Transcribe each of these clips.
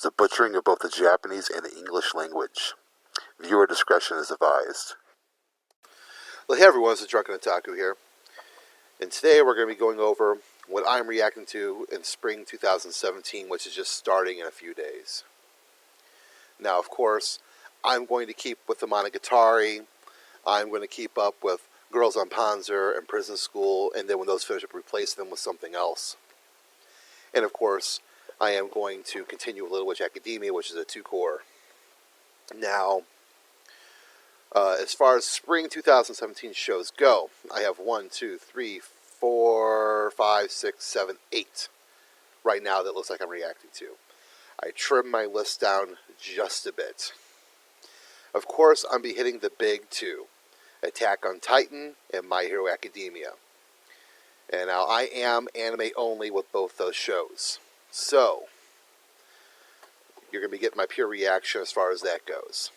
the butchering of both the Japanese and the English language. Viewer discretion is advised. Well, hey everyone, it's Drunken Otaku here. And today we're going to be going over what I'm reacting to in spring 2017, which is just starting in a few days. Now, of course, I'm going to keep with the Monogatari. I'm going to keep up with Girls on Panzer and Prison School, and then when those finish up, replace them with something else. And of course, I am going to continue with Little Witch Academia, which is a 2-core. Now, as far as spring 2017 shows go, I have 1, 2, 3, 4, 5, 6, 7, 8 right now that looks like I'm reacting to. I trimmed my list down just a bit. Of course, I'm be hitting the big two, Attack on Titan and My Hero Academia. And now I am anime only with both those shows. So, you're going to be getting my pure reaction as far as that goes.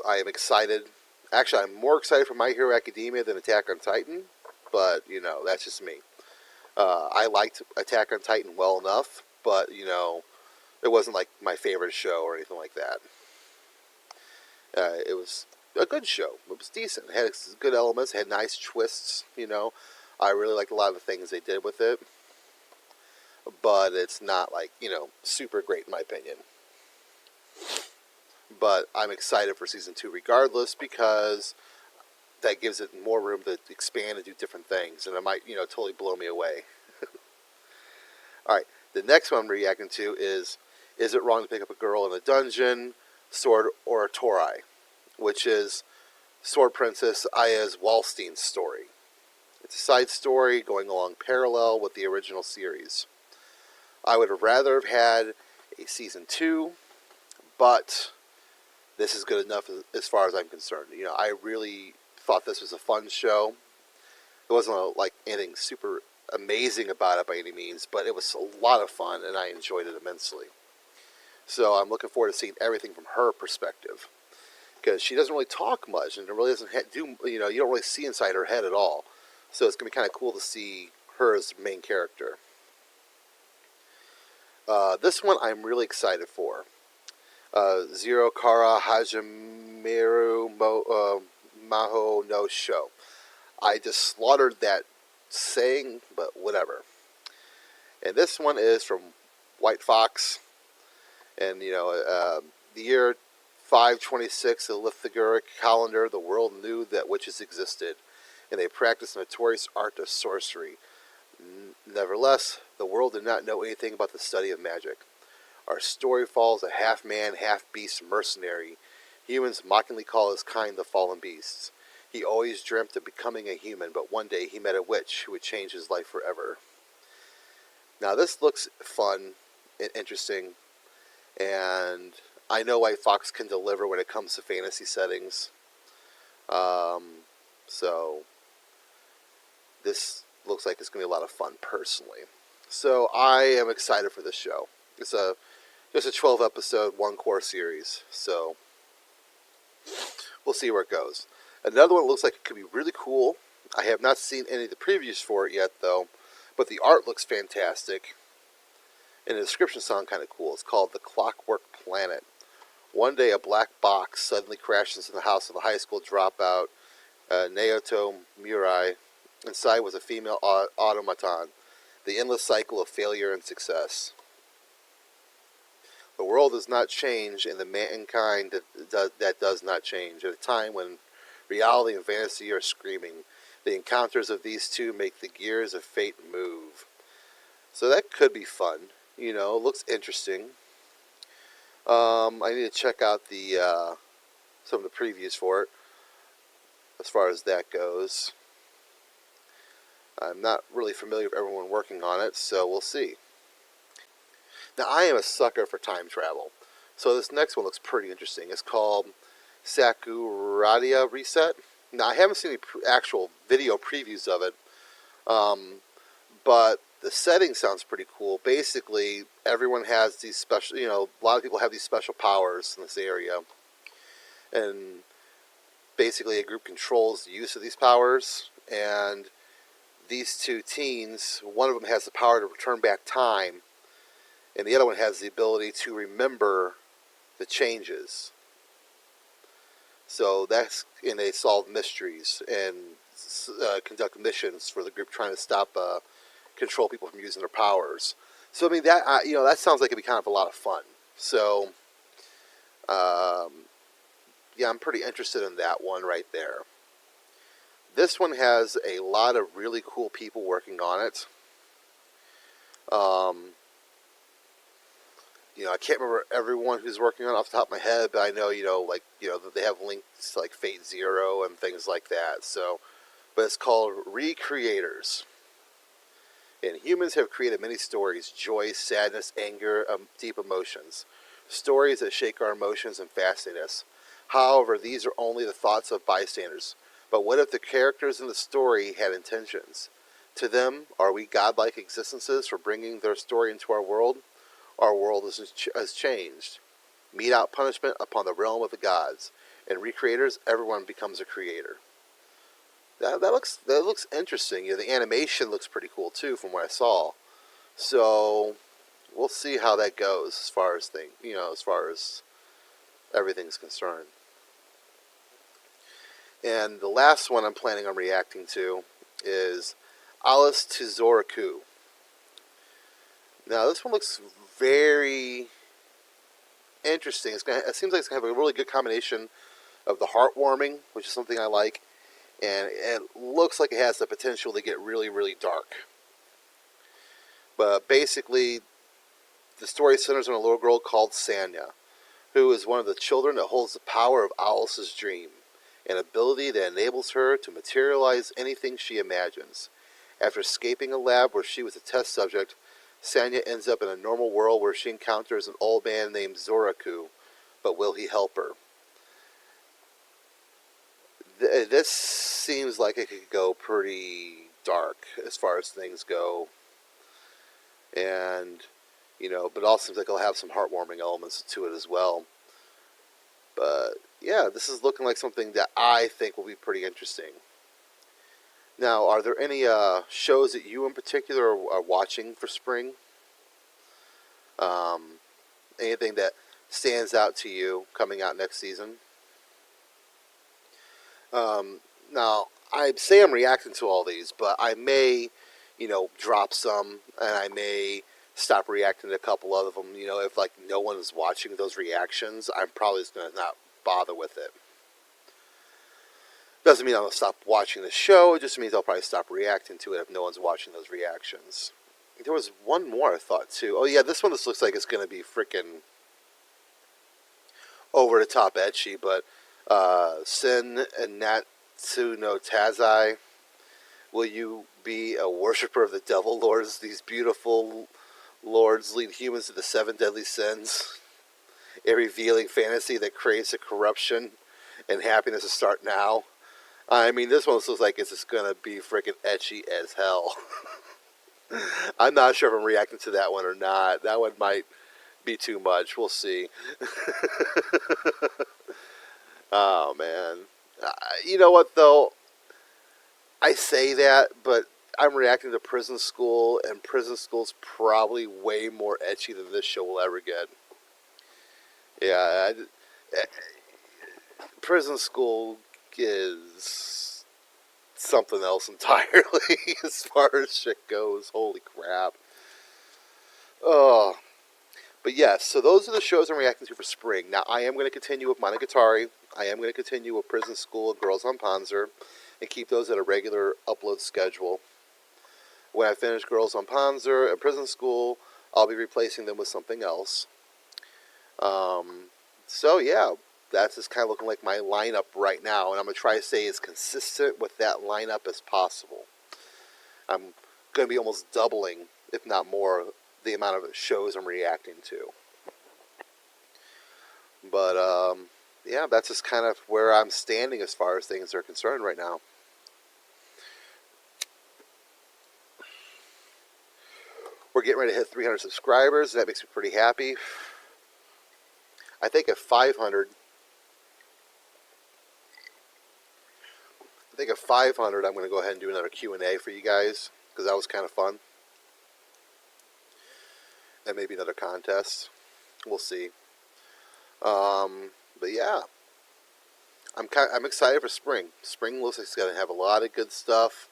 I am excited. Actually, I'm more excited for My Hero Academia than Attack on Titan. But, you know, that's just me. I liked Attack on Titan well enough. But, you know, it wasn't like my favorite show or anything like that. It was a good show. It was decent. It had good elements. It had nice twists, you know. I really liked a lot of the things they did with it. But it's not like, you know, super great in my opinion. But I'm excited for Season 2 regardless because that gives it more room to expand and do different things. And it might, you know, totally blow me away. Alright, the next one I'm reacting to is It Wrong to Pick Up a Girl in a Dungeon? Sword Oratory, which is Sword Princess Aya's Wallstein story. It's a side story going along parallel with the original series. I would have rather have had a Season 2, but this is good enough as far as I'm concerned. You know, I really thought this was a fun show. It wasn't like anything super amazing about it by any means, but it was a lot of fun, and I enjoyed it immensely. So I'm looking forward to seeing everything from her perspective. Because she doesn't really talk much, and it really doesn't do, you know, you don't really see inside her head at all. So it's going to be kind of cool to see her as the main character. This one I'm really excited for. Zero Kara Hajimeru Maho no Sho. I just slaughtered that saying, but whatever. And this one is from White Fox. And, you know, the year 526 of the Lithogoric calendar, the world knew that witches existed, and they practiced the notorious art of sorcery. Nevertheless, the world did not know anything about the study of magic. Our story follows a half-man, half-beast mercenary. Humans mockingly call his kind the fallen beasts. He always dreamt of becoming a human, but one day he met a witch who would change his life forever. Now this looks fun and interesting. And I know White Fox can deliver when it comes to fantasy settings. So this looks like it's going to be a lot of fun personally. So I am excited for this show. It's just a 12-episode, 1-core series. So we'll see where it goes. Another one looks like it could be really cool. I have not seen any of the previews for it yet, though. But the art looks fantastic. And the description sounds kind of cool. It's called The Clockwork Planet. One day, a black box suddenly crashes into the house of a high school dropout, Naoto Murai. Inside was a female automaton. The endless cycle of failure and success. The world does not change, and the mankind that does not change. At a time when reality and fantasy are screaming, the encounters of these two make the gears of fate move. So that could be fun. You know, it looks interesting. I need to check out the some of the previews for it, as far as that goes. I'm not really familiar with everyone working on it, so we'll see. Now, I am a sucker for time travel, so this next one looks pretty interesting. It's called Sakuradia Reset. Now, I haven't seen any actual video previews of it, but the setting sounds pretty cool. Basically, everyone has these special, you know, a lot of people have these special powers in this area. And basically a group controls the use of these powers. And these two teens, one of them has the power to return back time and the other one has the ability to remember the changes. So that's, and they solve mysteries and conduct missions for the group trying to stop control people from using their powers. So I mean that that sounds like it'd be kind of a lot of fun. So yeah, I'm pretty interested in that one right there. This one has a lot of really cool people working on it. I can't remember everyone who's working on it off the top of my head, but I know, that they have links to like Fate Zero and things like that. So, but it's called Recreators. And humans have created many stories: joy, sadness, anger, deep emotions. Stories that shake our emotions and fascinate us. However, these are only the thoughts of bystanders. But what if the characters in the story had intentions? To them, are we godlike existences for bringing their story into our world? Our world has changed. Mete out punishment upon the realm of the gods. In Recreators, everyone becomes a creator. That looks interesting. The animation looks pretty cool too, from what I saw. So we'll see how that goes as far as everything's concerned. And the last one I'm planning on reacting to is Alice to Zoraku. Now this one looks very interesting. It seems like it's going to have a really good combination of the heartwarming, which is something I like, and it looks like it has the potential to get really, really dark. But basically, the story centers on a little girl called Sanya, who is one of the children that holds the power of Alice's dream, an ability that enables her to materialize anything she imagines. After escaping a lab where she was a test subject, Sanya ends up in a normal world where she encounters an old man named Zoraku, but will he help her? This seems like it could go pretty dark as far as things go. And, but it also seems like it'll have some heartwarming elements to it as well. But, yeah, this is looking like something that I think will be pretty interesting. Now, are there any shows that you in particular are watching for spring? Anything that stands out to you coming out next season? Now, I say I'm reacting to all these, but I may, drop some, and I may stop reacting to a couple of them. If like no one is watching those reactions, I'm probably just going to not bother with it. Doesn't mean I'm going to stop watching the show. It just means I'll probably stop reacting to it if no one's watching those reactions. There was one more I thought too. Oh yeah, this one looks like it's going to be freaking over the top etchy, but Sin and Natsu no Tazai, will you be a worshiper of the devil lords? These beautiful lords lead humans to the 7 deadly sins, a revealing fantasy that creates a corruption and happiness to start now. I mean, this one looks like it's just going to be freaking etchy as hell. I'm not sure if I'm reacting to that one or not. That one might be too much. We'll see. Oh, man. You know what, though? I say that, but I'm reacting to Prison School, and Prison School's probably way more etchy than this show will ever get. Yeah, Prison School is something else entirely as far as shit goes. Holy crap. Oh. But yes, so those are the shows I'm reacting to for spring. Now, I am going to continue with Monogatari. I am going to continue with Prison School and Girls on Panzer and keep those at a regular upload schedule. When I finish Girls on Panzer and Prison School, I'll be replacing them with something else. So, yeah, that's just kind of looking like my lineup right now, and I'm going to try to stay as consistent with that lineup as possible. I'm going to be almost doubling, if not more, the amount of shows I'm reacting to. But, yeah, that's just kind of where I'm standing as far as things are concerned right now. We're getting ready to hit 300 subscribers. That makes me pretty happy. I think at 500, I'm going to go ahead and do another Q&A for you guys, because that was kind of fun. and maybe another contest. We'll see. But yeah, I'm excited for spring. Spring looks like it's going to have a lot of good stuff,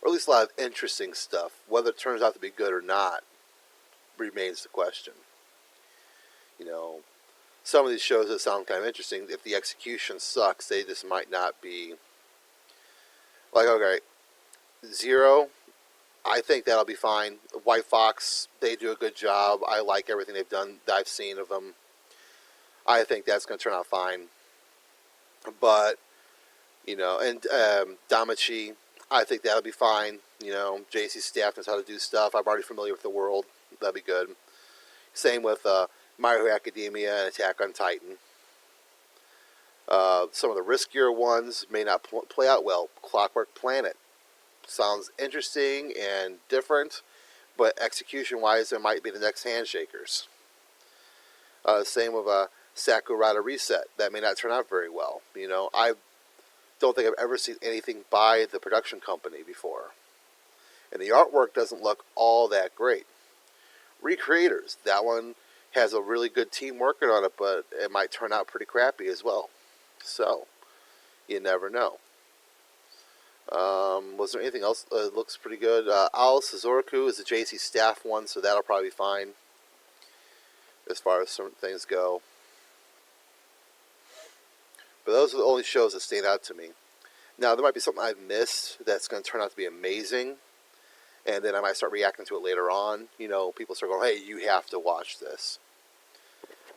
or at least a lot of interesting stuff. Whether it turns out to be good or not remains the question. You know, some of these shows that sound kind of interesting, if the execution sucks, they just might not be like, okay, Zero, I think that'll be fine. White Fox, they do a good job. I like everything they've done that I've seen of them. I think that's going to turn out fine. But, and Damachi, I think that'll be fine. JC Staff knows how to do stuff. I'm already familiar with the world. That'll be good. Same with My Hero Academia and Attack on Titan. Some of the riskier ones may not play out well. Clockwork Planet sounds interesting and different, but execution-wise, it might be the next Handshakers. Same with Sakurada Reset. That may not turn out very well. I don't think I've ever seen anything by the production company before. And the artwork doesn't look all that great. Recreators, that one has a really good team working on it, but it might turn out pretty crappy as well. So, you never know. Was there anything else that looks pretty good? Ao Suzoraku is the JC Staff one, so that'll probably be fine as far as certain things go. But those are the only shows that stand out to me. Now, there might be something I've missed that's going to turn out to be amazing, and then I might start reacting to it later on. People start going, hey, you have to watch this.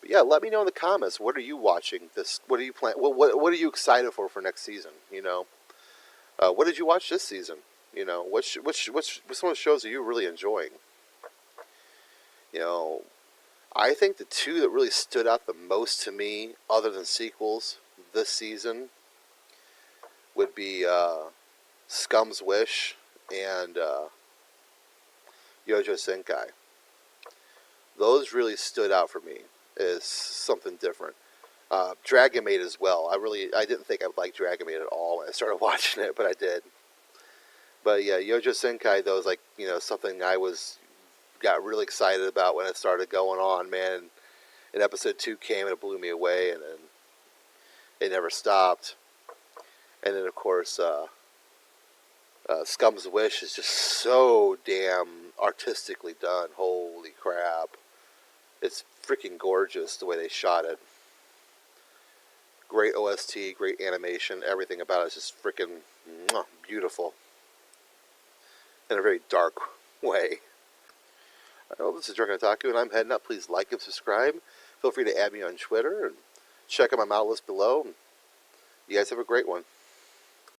But yeah, let me know in the comments. What are you watching? What are you planning? What are you excited for next season? What did you watch this season? Which some of the shows are you really enjoying? I think the two that really stood out the most to me, other than sequels, this season would be Scum's Wish and Yojo Senkai. Those really stood out for me as something different. Dragon Maid as well. I didn't think I would like Dragon Maid at all when I started watching it, but I did. But yeah, Yojo Senkai, though, is like, something I got really excited about when it started going on, man. And episode 2 came and it blew me away, and then it never stopped. And then, of course, Scum's Wish is just so damn artistically done. Holy crap. It's freaking gorgeous the way they shot it. Great OST, great animation, everything about it is just freaking beautiful. In a very dark way. Well, this is Drunken Otaku, and I'm heading up. Please like and subscribe. Feel free to add me on Twitter, and check out my model list below. You guys have a great one.